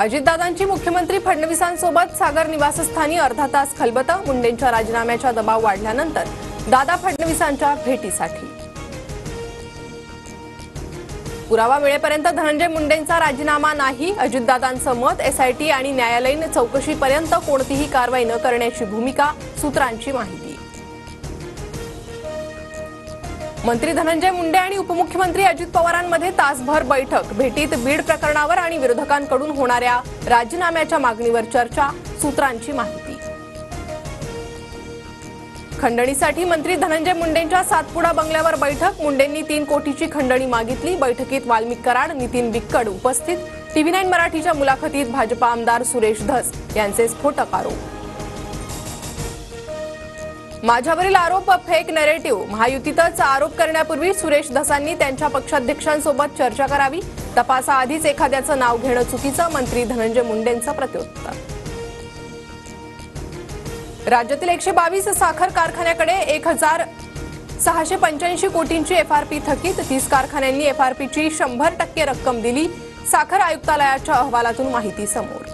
अजितदादांची मुख्यमंत्री फडणवीसांसोबत सागर निवासस्थानी अर्धा तास खलबत। मुंडेंच्या राजीनाम्याचा दबाव वाढल्यानंतर दादा फडणवीसांच्या भेटीसाठी पुरावा मिळेपर्यंत धनंजय मुंडेंचा राजीनामा नाही, अजितदादांचं मत। एसआयटी आणि न्यायालयीन चौकशीपर्यंत कोणतीही कारवाई न करण्याची भूमिका, सूत्रांची माहिती। मंत्री धनंजय मुंडे आणि उपमुख्यमंत्री अजित पवारांमध्ये तासभर बैठक। भेटीत बीड प्रकरणावर आणि विरोधकांकडून होणाऱ्या राजीनाम्याच्या मागणीवर चर्चा, सूत्रांची माहिती। खंडणीसाठी मंत्री धनंजय मुंडेंच्या सातपुडा बंगल्यावर बैठक। मुंडेंनी 3 कोटीची खंडणी मागितली। बैठकीत वाल्मिक कराड, नितीन विक्कड उपस्थित। TV9 मराठीच्या मुलाखतीत भाजपा आमदार सुरेश धस यांचे स्फोटक आरोप। माझ्यावरील आरोप फेक नरेटिव्ह। महायुतीतच आरोप करण्यापूर्वी सुरेश धसांनी त्यांच्या पक्षाध्यक्षांसोबत चर्चा करावी। तपासाआधीच एखाद्याचं नाव घेणं चुकीचं, मंत्री धनंजय मुंडेंचं प्रत्युत्तर। राज्यातील 122 साखर कारखान्याकडे 1685 कोटींची FRP थकीत। 30 कारखान्यांनी FRPची 100% रक्कम दिली। साखर आयुक्तालयाच्या अहवालातून माहिती समोर।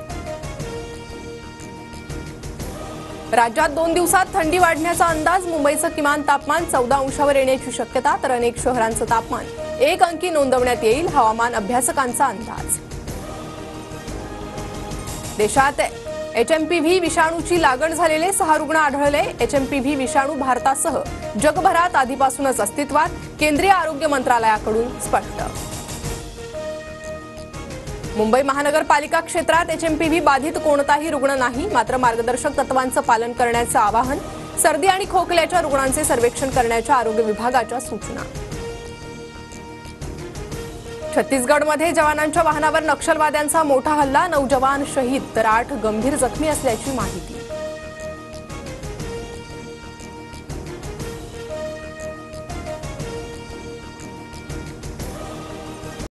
राज्यात 2 दिवसात थंडी वाढण्याचा अंदाज। मुंबईचं किमान तापमान 14 अंशावर येण्याची शक्यता, तर अनेक शहरांचं तापमान 1 अंकी नोंदवण्यात येईल, हवामान अभ्यासकांचा अंदाज। देशात HMPV विषाणूची लागण झालेले 6 रुग्ण आढळले। HMPV विषाणू भारतासह जगभरात आधीपासूनच अस्तित्वात, केंद्रीय आरोग्य मंत्रालयाकडून स्पष्ट। मुंबई महानगरपालिका क्षेत्रात HMPV बाधित कोणताही रुग्ण नाही, मात्र मार्गदर्शक तत्वांचं पालन करण्याचं आवाहन। सर्दी आणि खोकल्याच्या रुग्णांचे सर्वेक्षण करण्याच्या आरोग्य विभागाच्या सूचना। छत्तीसगडमध्ये जवानांच्या वाहनावर नक्षलवाद्यांचा मोठा हल्ला, 9 जवान शहीद तर 8 गंभीर जखमी असल्याची माहिती।